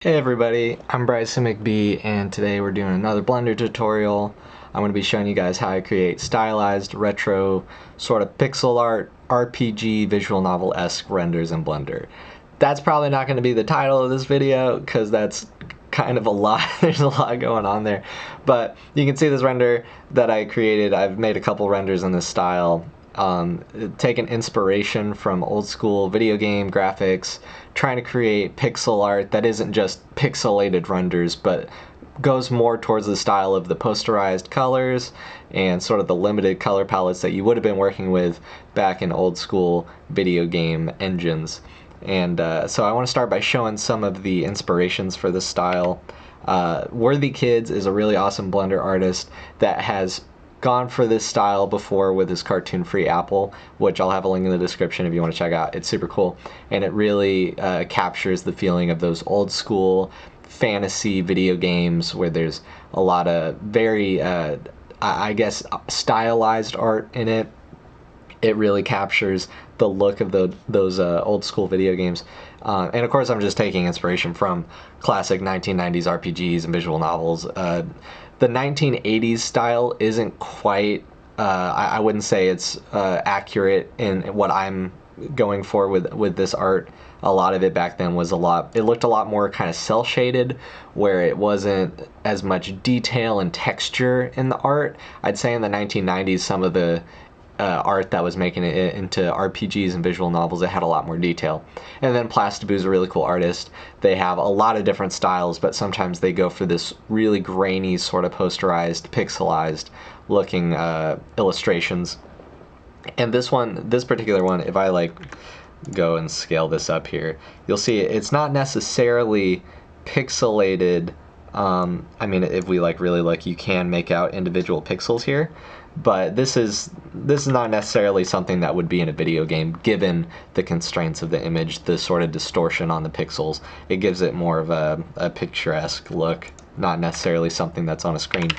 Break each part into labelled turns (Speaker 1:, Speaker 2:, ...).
Speaker 1: Hey everybody, I'm Bryson McBee and today we're doing another Blender tutorial. I'm going to be showing you guys how I create stylized, retro, sort of pixel art, RPG, visual novel-esque renders in Blender. That's probably not going to be the title of this video because that's kind of a lot. There's a lot going on there. But you can see this render that I created. I've made a couple renders in this style. Taken inspiration from old school video game graphics, trying to create pixel art that isn't just pixelated renders, but goes more towards the style of the posterized colors and sort of the limited color palettes that you would have been working with back in old school video game engines. And so I want to start by showing some of the inspirations for this style. Worthy Kids is a really awesome Blender artist that has gone for this style before with his cartoon free apple, which I'll have a link in the description if you want to check out. It's super cool, and it really captures the feeling of those old school fantasy video games where there's a lot of very I guess stylized art in it. It really captures the look of those old school video games. And of course I'm just taking inspiration from classic 1990s RPGs and visual novels. The 1980s style isn't quite, I wouldn't say it's accurate in what I'm going for with this art. A lot of it back then was it looked a lot more kind of cel shaded, where it wasn't as much detail and texture in the art. I'd say in the 1990s, some of the art that was making it into RPGs and visual novels, it had a lot more detail. And then Plastaboo's a really cool artist. They have a lot of different styles, but sometimes they go for this really grainy, sort of posterized, pixelized looking illustrations. And this particular one, if I like go and scale this up here, you'll see it's not necessarily pixelated. I mean, if we really look, you can make out individual pixels here, but this is not necessarily something that would be in a video game given the constraints of the image, the sort of distortion on the pixels. It gives it more of a picturesque look, not necessarily something that's on a screen.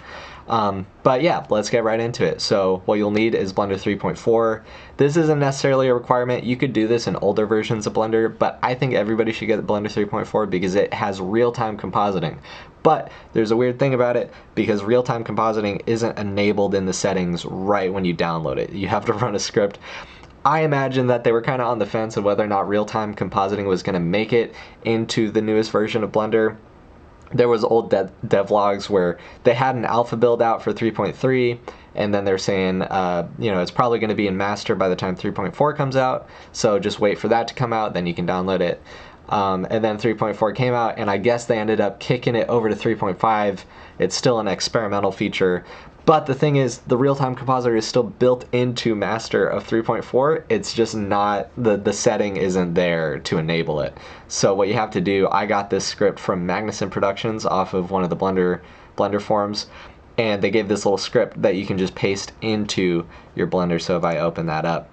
Speaker 1: But yeah, let's get right into it. So what you'll need is Blender 3.4. This isn't necessarily a requirement. You could do this in older versions of Blender, but I think everybody should get Blender 3.4 because it has real-time compositing. But there's a weird thing about it, because real-time compositing isn't enabled in the settings right when you download it. You have to run a script. I imagine that they were kind of on the fence of whether or not real-time compositing was going to make it into the newest version of Blender. There was old devlogs where they had an alpha build out for 3.3, and then they're saying, it's probably going to be in master by the time 3.4 comes out, so just wait for that to come out, then you can download it. And then 3.4 came out, and I guess they ended up kicking it over to 3.5. It's still an experimental feature, but the thing is, the real-time compositor is still built into master of 3.4. It's just not, the setting isn't there to enable it. So what you have to do, I got this script from Magnuson Productions off of one of the Blender forums, and they gave this little script that you can just paste into your Blender. So if I open that up,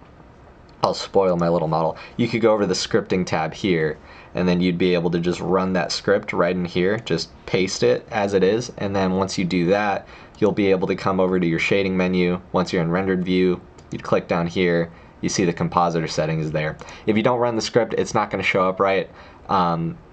Speaker 1: I'll spoil my little model. You could go over the scripting tab here, and then you'd be able to just run that script right in here, just paste it as it is, and then once you do that, you'll be able to come over to your shading menu. Once you're in rendered view, you'd click down here, you see the compositor settings there. If you don't run the script, it's not going to show up right.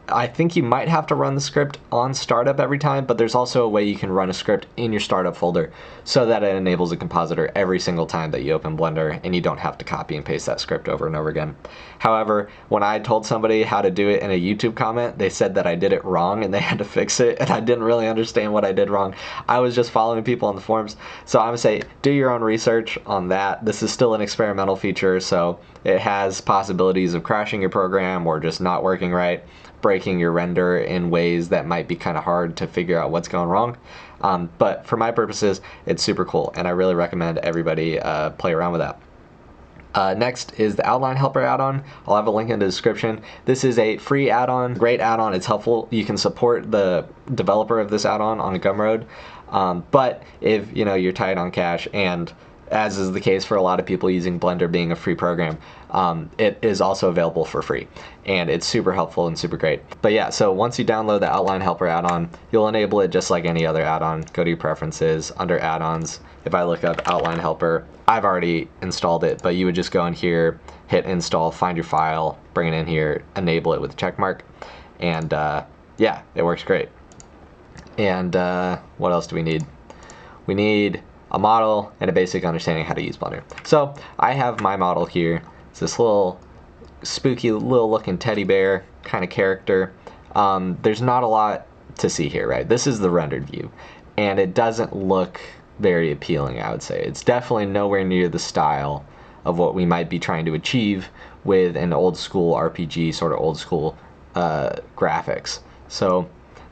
Speaker 1: I think you might have to run the script on startup every time, but there's also a way you can run a script in your startup folder so that it enables a compositor every single time that you open Blender, and you don't have to copy and paste that script over and over again. However, when I told somebody how to do it in a YouTube comment, they said that I did it wrong and they had to fix it, and I didn't really understand what I did wrong. I was just following people on the forums. So I'm gonna say, do your own research on that. This is still an experimental feature, so it has possibilities of crashing your program or just not working right, breaking your render in ways that might be kind of hard to figure out what's going wrong. But for my purposes, it's super cool, and I really recommend everybody play around with that. Next is the Outline Helper add-on. I'll have a link in the description. This is a free add-on, great add-on. It's helpful. You can support the developer of this add-on on Gumroad. But if you're tight on cash, and as is the case for a lot of people using Blender being a free program, it is also available for free, and it's super helpful and super great. But yeah, so once you download the Outline Helper add-on, you'll enable it just like any other add-on. Go to your preferences, under add-ons. If I look up Outline Helper, I've already installed it, but you would just go in here, hit install, find your file, bring it in here, enable it with a check mark, and yeah, it works great. And what else do we need? We need a model and a basic understanding how to use Blender. So I have my model here. It's this little spooky little looking teddy bear kind of character. There's not a lot to see here, right? This is the rendered view, and it doesn't look very appealing, I would say. It's definitely nowhere near the style of what we might be trying to achieve with an old school RPG, sort of old school graphics. So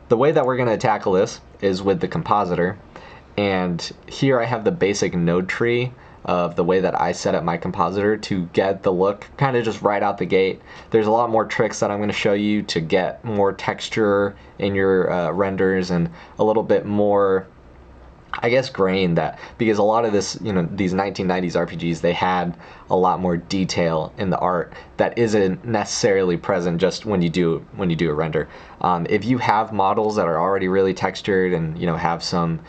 Speaker 1: the way that we're going to tackle this is with the compositor. And here I have the basic node tree of the way that I set up my compositor to get the look kind of just right out the gate. There's a lot more tricks that I'm going to show you to get more texture in your renders and a little bit more, I guess, grain, that because a lot of this, you know, these 1990s RPGs, they had a lot more detail in the art that isn't necessarily present just when you do a render. If you have models that are already really textured and, you know, have some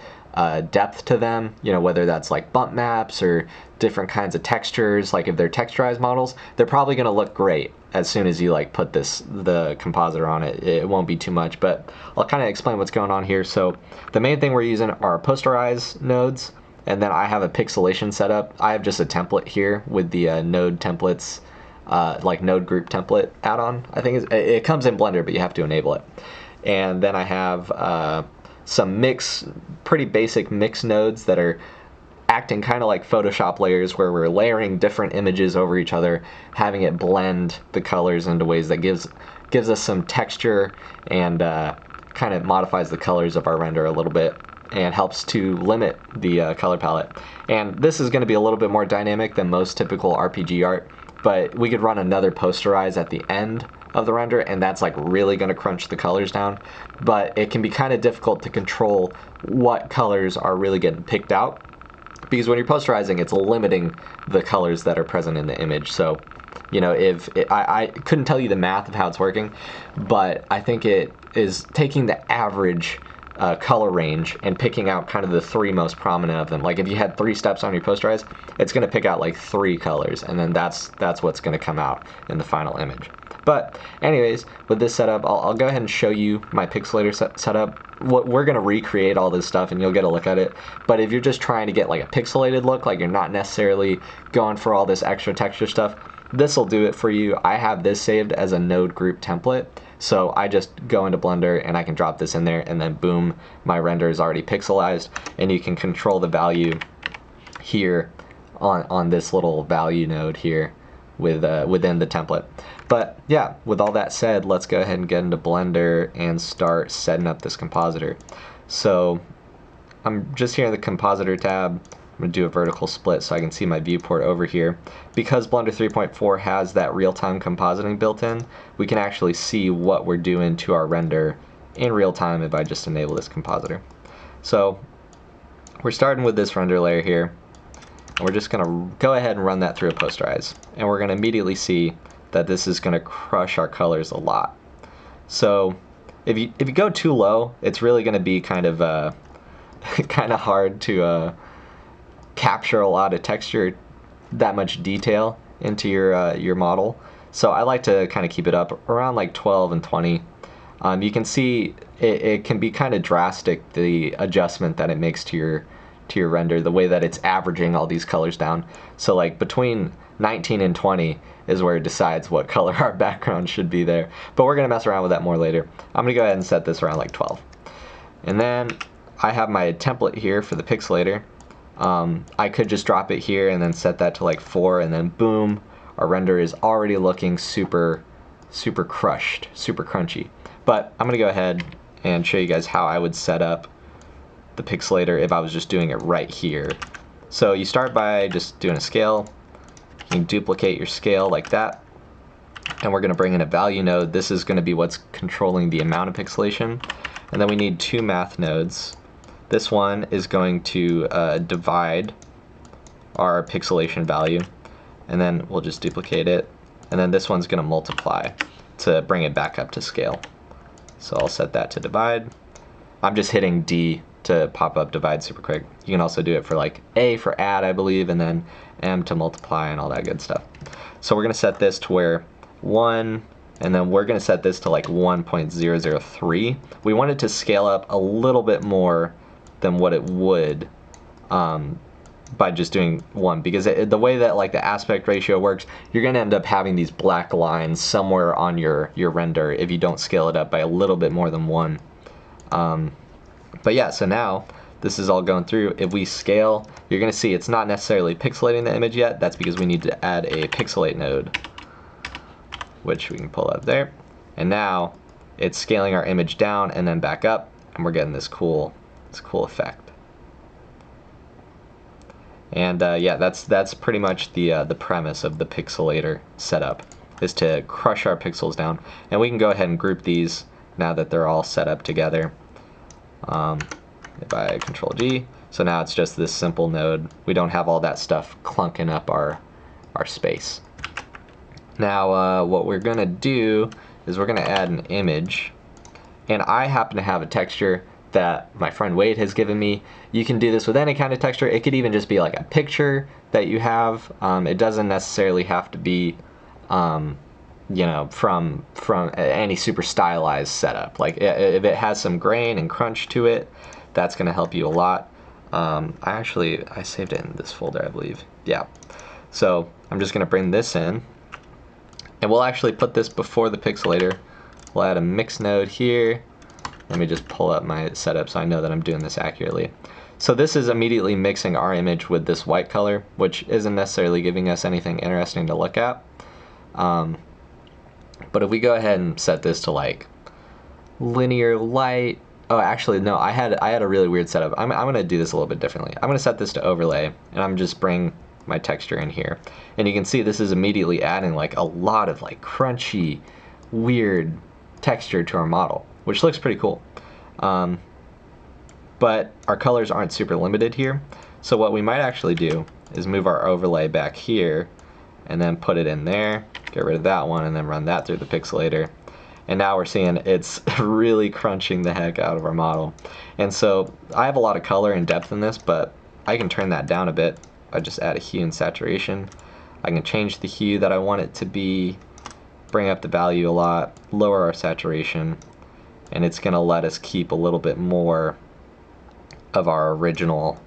Speaker 1: depth to them, you know, whether that's like bump maps or different kinds of textures, like if they're texturized models, they're probably going to look great as soon as you like put the compositor on it. It won't be too much, but I'll kind of explain what's going on here. So the main thing we're using are posterize nodes, and then I have a pixelation setup. I have just a template here with the node templates, like node group template add-on. I think it comes in Blender, but you have to enable it. And then I have some pretty basic mix nodes that are acting kind of like Photoshop layers, where we're layering different images over each other, having it blend the colors into ways that gives us some texture and kind of modifies the colors of our render a little bit and helps to limit the color palette. And this is going to be a little bit more dynamic than most typical RPG art, but we could run another posterize at the end of the render, and that's like really going to crunch the colors down. But it can be kind of difficult to control what colors are really getting picked out, because when you're posterizing, it's limiting the colors that are present in the image. So, you know, I couldn't tell you the math of how it's working, but I think it is taking the average color range and picking out kind of the three most prominent of them. Like if you had 3 steps on your posterize, it's going to pick out like 3 colors, and then that's what's going to come out in the final image. But anyways, with this setup, I'll go ahead and show you my pixelator setup. We're going to recreate all this stuff and you'll get a look at it. But if you're just trying to get like a pixelated look, like you're not necessarily going for all this extra texture stuff, this will do it for you. I have this saved as a node group template. So I just go into Blender and I can drop this in there, and then boom, my render is already pixelized, and you can control the value here on this little value node here within the template. But yeah, with all that said, let's go ahead and get into Blender and start setting up this compositor. So I'm just here in the compositor tab. I'm going to do a vertical split so I can see my viewport over here. Because Blender 3.4 has that real-time compositing built in, we can actually see what we're doing to our render in real time if I just enable this compositor. So we're starting with this render layer here, and we're just going to go ahead and run that through a posterize. And we're going to immediately see that this is going to crush our colors a lot. So if you go too low, it's really going to be kind of hard to capture a lot of texture, that much detail into your model. So I like to kind of keep it up around like 12 and 20. You can see it can be kind of drastic, the adjustment that it makes to your render, the way that it's averaging all these colors down. So like between 19 and 20 is where it decides what color our background should be there. But we're going to mess around with that more later. I'm going to go ahead and set this around like 12. And then I have my template here for the pixelator. I could just drop it here and then set that to like 4, and then boom, our render is already looking super crushed, super crunchy. But I'm going to go ahead and show you guys how I would set up the pixelator if I was just doing it right here. So you start by just doing a scale. You can duplicate your scale like that, and we're going to bring in a value node. This is going to be what's controlling the amount of pixelation. And then we need 2 math nodes. This one is going to divide our pixelation value, and then we'll just duplicate it. And then this one's going to multiply to bring it back up to scale. So I'll set that to divide. I'm just hitting D to pop up divide super quick. You can also do it for like A for add, I believe, and then M to multiply and all that good stuff. So we're going to set this to where 1 and then we're going to set this to like 1.003. We want it to scale up a little bit more than what it would by just doing 1, because the way that like the aspect ratio works, you're going to end up having these black lines somewhere on your render if you don't scale it up by a little bit more than 1. But yeah, so now this is all going through. If we scale, you're going to see it's not necessarily pixelating the image yet. That's because we need to add a pixelate node, which we can pull up there. And now it's scaling our image down and then back up, and we're getting this cool effect. And yeah, that's pretty much the premise of the pixelator setup, is to crush our pixels down. And we can go ahead and group these now that they're all set up together. If I Control G, so now it's just this simple node. We don't have all that stuff clunking up our space. Now what we're gonna do is we're gonna add an image, and I happen to have a texture that my friend Wade has given me. You can do this with any kind of texture. It could even just be like a picture that you have. It doesn't necessarily have to be you know, from any super stylized setup. Like if it has some grain and crunch to it, that's going to help you a lot. I saved it in this folder, I believe. Yeah. So I'm just going to bring this in, and we'll actually put this before the pixelator. We'll add a mix node here. Let me just pull up my setup so I know that I'm doing this accurately. So this is immediately mixing our image with this white color, which isn't necessarily giving us anything interesting to look at. But if we go ahead and set this to like linear light, oh actually no, I had a really weird setup. I'm gonna do this a little bit differently. I'm gonna set this to overlay, and I'm just bring my texture in here, and you can see this is immediately adding like a lot of like crunchy, weird texture to our model, which looks pretty cool. But our colors aren't super limited here, so what we might actually do is move our overlay back here and then put it in there, get rid of that one, and then run that through the pixelator. And now we're seeing it's really crunching the heck out of our model. And so I have a lot of color and depth in this, but I can turn that down a bit. I just add a hue and saturation. I can change the hue that I want it to be, bring up the value a lot, lower our saturation, and it's gonna let us keep a little bit more of our original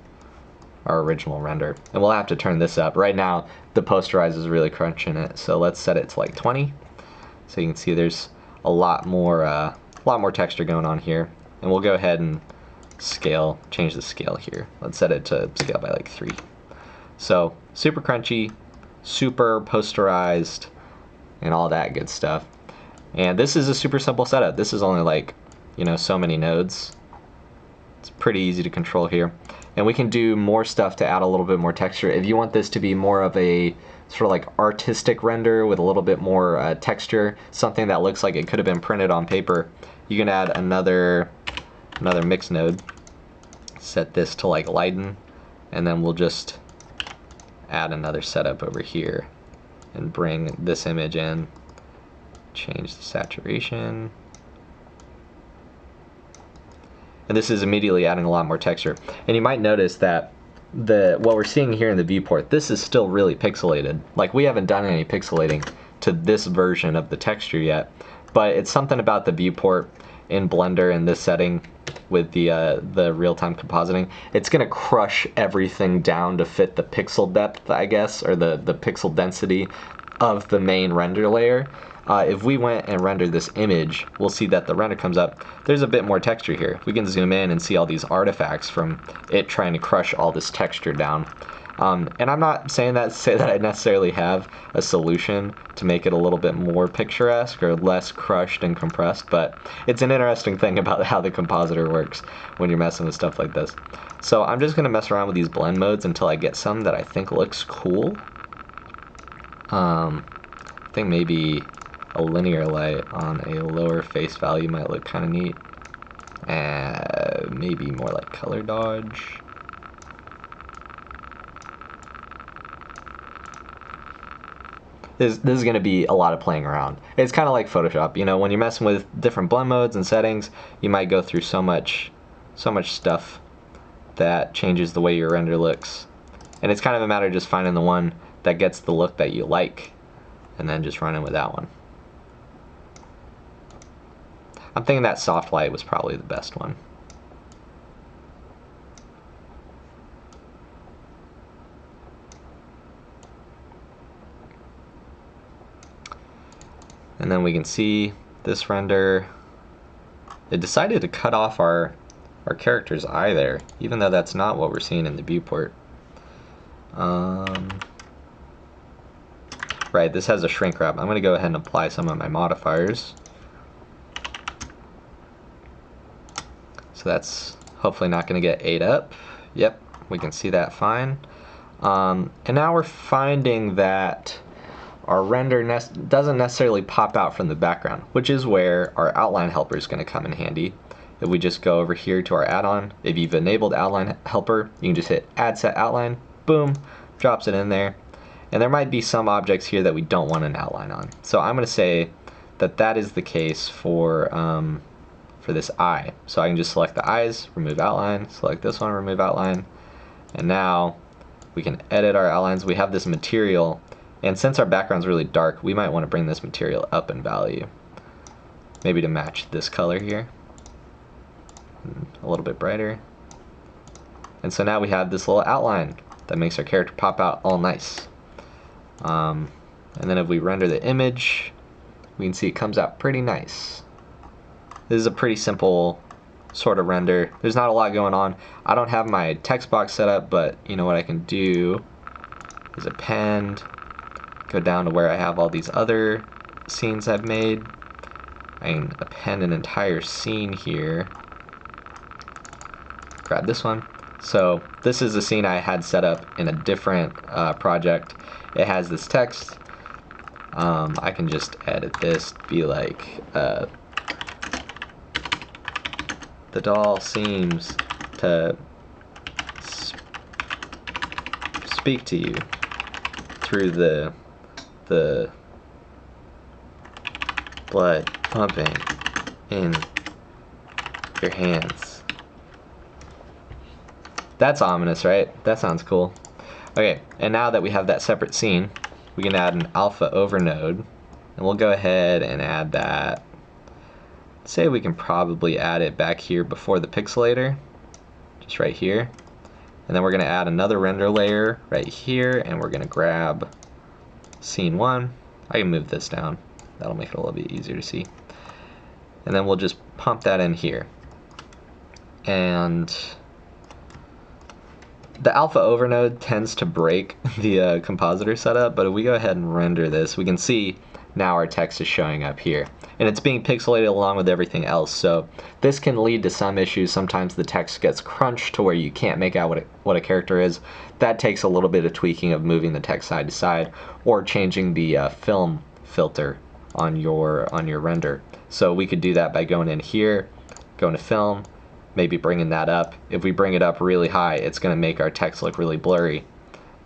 Speaker 1: render. And we'll have to turn this up. Right now the posterize is really crunching it, so let's set it to like 20. So you can see there's a lot more texture going on here. And we'll go ahead and change the scale here. Let's set it to scale by like 3. So super crunchy, super posterized, and all that good stuff. And this is a super simple setup. This is only like, you know, so many nodes. It's pretty easy to control here. And we can do more stuff to add a little bit more texture. If you want this to be more of a sort of like artistic render with a little bit more texture, something that looks like it could have been printed on paper, you can add another mix node. Set this to like lighten, and then we'll just add another setup over here and bring this image in, change the saturation. And this is immediately adding a lot more texture. And you might notice that what we're seeing here in the viewport, this is still really pixelated. Like we haven't done any pixelating to this version of the texture yet, but it's something about the viewport in Blender in this setting with the real-time compositing. It's gonna crush everything down to fit the pixel depth, I guess, or the pixel density of the main render layer. If we went and rendered this image, we'll see that the render comes up. There's a bit more texture here. We can zoom in and see all these artifacts from it trying to crush all this texture down. And I'm not saying that to say that I necessarily have a solution to make it a little bit more picturesque or less crushed and compressed, but it's an interesting thing about how the compositor works when you're messing with stuff like this. So I'm just gonna mess around with these blend modes until I get some that I think looks cool. I think maybe a linear light on a lower face value might look kind of neat. Maybe more like color dodge. This is going to be a lot of playing around. It's kind of like Photoshop, you know, when you're messing with different blend modes and settings, you might go through so much stuff that changes the way your render looks. And it's kind of a matter of just finding the one that gets the look that you like, and then just running with that one. I'm thinking that soft light was probably the best one. And then we can see this render, it decided to cut off our character's eye there, even though that's not what we're seeing in the viewport. Right, this has a shrink wrap. I'm going to go ahead and apply some of my modifiers. So that's hopefully not going to get ate up. Yep, we can see that fine. And now we're finding that our render doesn't necessarily pop out from the background, which is where our outline helper is going to come in handy. If we just go over here to our add-on, if you've enabled outline helper, you can just hit add set outline, boom, drops it in there. And there might be some objects here that we don't want an outline on. So I'm going to say that that is the case for this eye. So I can just select the eyes, remove outline, select this one, remove outline, and now we can edit our outlines. We have this material, and since our background's really dark, we might want to bring this material up in value, maybe to match this color here, a little bit brighter. And so now we have this little outline that makes our character pop out all nice. And then if we render the image, we can see it comes out pretty nice. This is a pretty simple sort of render. There's not a lot going on. I don't have my text box set up, but you know what I can do is append, go down to where I have all these other scenes I've made. I can append an entire scene here. Grab this one. So this is a scene I had set up in a different project. It has this text. I can just edit this to be like, the doll seems to speak to you through the blood pumping in your hands. That's ominous, right? That sounds cool. Okay, and now that we have that separate scene, we can add an alpha over node, and we'll go ahead and add that. Say we can probably add it back here before the pixelator, just right here. And then we're going to add another render layer right here, and we're going to grab scene 1. I can move this down. That'll make it a little bit easier to see. And then we'll just pump that in here. And the alpha over node tends to break the compositor setup, but if we go ahead and render this, we can see now our text is showing up here. And it's being pixelated along with everything else, so this can lead to some issues. Sometimes the text gets crunched to where you can't make out what a character is. That takes a little bit of tweaking of moving the text side to side or changing the film filter on your render. So we could do that by going in here, going to film, maybe bringing that up. If we bring it up really high, it's going to make our text look really blurry,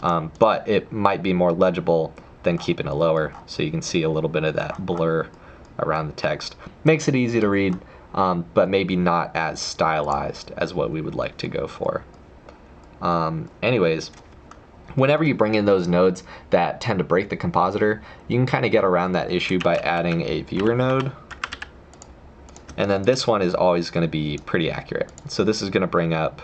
Speaker 1: but it might be more legible than keeping it lower, so you can see a little bit of that blur around the text. Makes it easy to read, but maybe not as stylized as what we would like to go for. Anyways, whenever you bring in those nodes that tend to break the compositor, you can kind of get around that issue by adding a viewer node. And then this one is always going to be pretty accurate. So this is going to bring up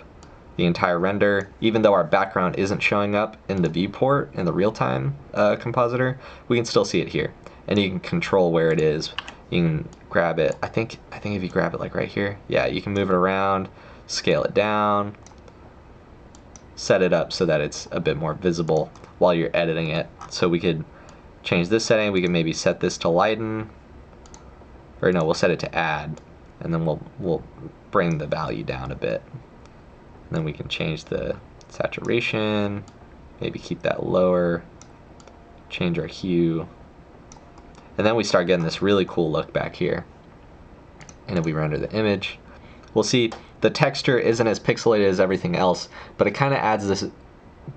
Speaker 1: the entire render. Even though our background isn't showing up in the viewport in the real-time compositor, we can still see it here. And you can control where it is. You can grab it. I think if you grab it like right here, yeah, you can move it around, scale it down, set it up so that it's a bit more visible while you're editing it. So we could change this setting. We can maybe set this to lighten, or no, we'll set it to add, and then we'll bring the value down a bit. And then we can change the saturation, maybe keep that lower, change our hue. And then we start getting this really cool look back here. And if we render the image, we'll see the texture isn't as pixelated as everything else, but it kind of adds this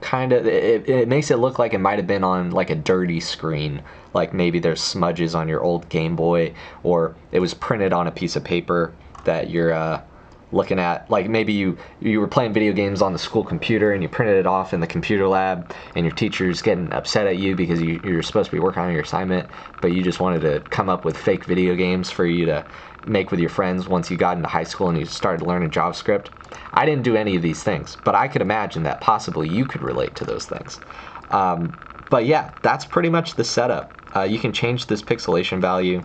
Speaker 1: it makes it look like it might have been on like a dirty screen. Like maybe there's smudges on your old Game Boy, or it was printed on a piece of paper that your looking at, like, maybe you were playing video games on the school computer and you printed it off in the computer lab, and your teacher's getting upset at you because you're supposed to be working on your assignment, but you just wanted to come up with fake video games for you to make with your friends once you got into high school and you started learning JavaScript. I didn't do any of these things, but I could imagine that possibly you could relate to those things. But yeah, that's pretty much the setup. You can change this pixelation value.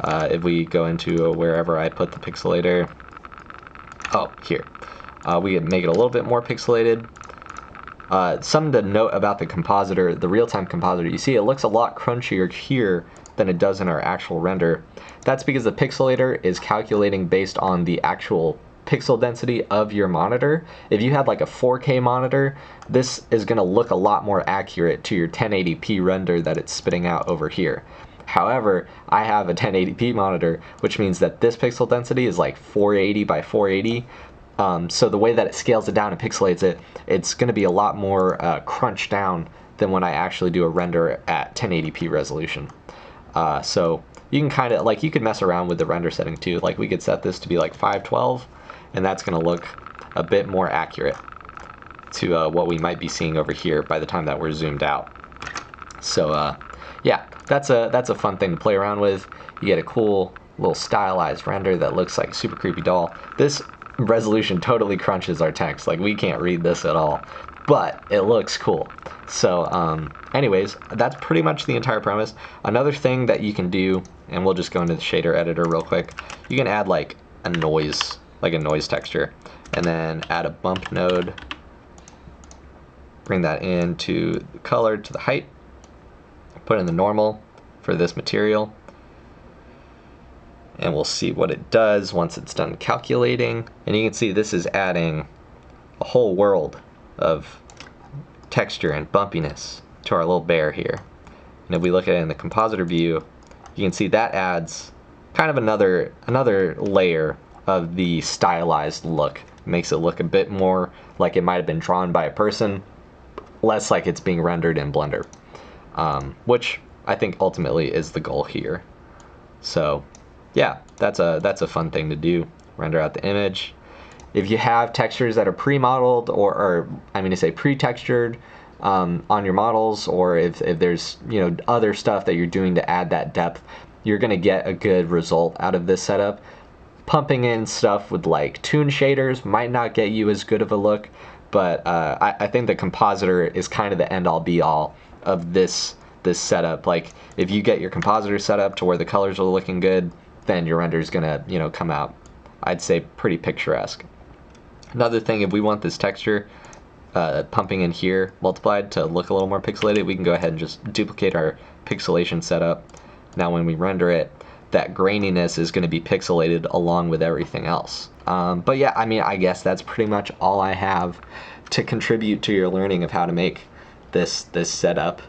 Speaker 1: If we go into wherever I put the pixelator, oh, here. We can make it a little bit more pixelated. Something to note about the compositor, the real-time compositor, you see it looks a lot crunchier here than it does in our actual render. That's because the pixelator is calculating based on the actual pixel density of your monitor. If you had like a 4K monitor, this is going to look a lot more accurate to your 1080p render that it's spitting out over here. However, I have a 1080p monitor, which means that this pixel density is like 480 by 480. So the way that it scales it down and pixelates it, it's going to be a lot more crunched down than when I actually do a render at 1080p resolution. So you can kind of, like, you could mess around with the render setting too. Like, we could set this to be like 512, and that's going to look a bit more accurate to what we might be seeing over here by the time that we're zoomed out. So yeah, that's a fun thing to play around with. You get a cool little stylized render that looks like a super creepy doll. This resolution totally crunches our text. Like, we can't read this at all, but it looks cool. So anyways, that's pretty much the entire premise. Another thing that you can do, and we'll just go into the shader editor real quick, you can add like a noise texture, and then add a bump node, bring that into the color, to the height, put in the normal for this material, and we'll see what it does once it's done calculating. And you can see this is adding a whole world of texture and bumpiness to our little bear here. And if we look at it in the compositor view, you can see that adds kind of another layer of the stylized look. Makes it look a bit more like it might have been drawn by a person, less like it's being rendered in Blender, which I think ultimately is the goal here. So yeah, that's a fun thing to do, render out the image. If you have textures that are pre-modeled, or I mean to say pre-textured on your models, or if there's, you know, other stuff that you're doing to add that depth, you're gonna get a good result out of this setup. Pumping in stuff with like toon shaders might not get you as good of a look, but I think the compositor is kind of the end-all be-all of this setup. Like, if you get your compositor set up to where the colors are looking good, then your render is gonna, you know, come out, I'd say, pretty picturesque. Another thing, if we want this texture pumping in here multiplied to look a little more pixelated, we can go ahead and just duplicate our pixelation setup. Now when we render it, that graininess is going to be pixelated along with everything else. But yeah, I mean, I guess that's pretty much all I have to contribute to your learning of how to make this setup.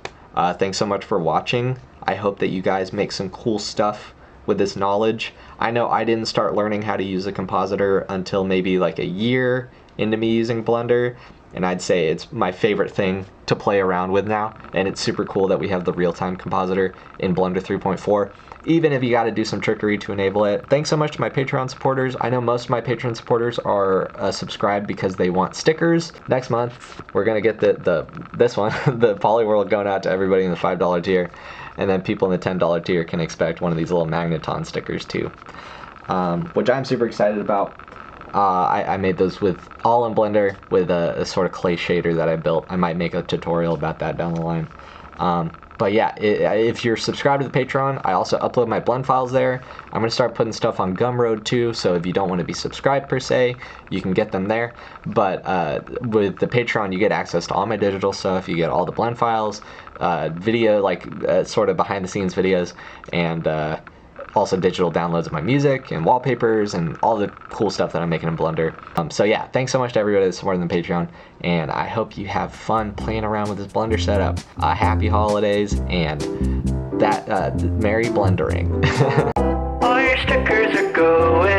Speaker 1: Thanks so much for watching. I hope that you guys make some cool stuff with this knowledge. I know I didn't start learning how to use a compositor until maybe like a year into me using Blender, and I'd say it's my favorite thing to play around with now, and it's super cool that we have the real-time compositor in Blender 3.4, even if you got to do some trickery to enable it. Thanks so much to my Patreon supporters. I know most of my Patreon supporters are subscribed because they want stickers. Next month, we're gonna get this one, the Polyworld, going out to everybody in the $5 tier, and then people in the $10 tier can expect one of these little Magneton stickers too, which I'm super excited about. I made those all in Blender with a sort of clay shader that I built. I might make a tutorial about that down the line. But yeah, if you're subscribed to the Patreon, I also upload my blend files there. I'm going to start putting stuff on Gumroad too, so if you don't want to be subscribed per se, you can get them there. But with the Patreon, you get access to all my digital stuff. You get all the blend files, video, like sort of behind the scenes videos, and also digital downloads of my music and wallpapers and all the cool stuff that I'm making in Blender. So yeah, thanks so much to everybody that's supporting the Patreon, and I hope you have fun playing around with this Blender setup. Happy holidays, and Merry Blendering. All your stickers are going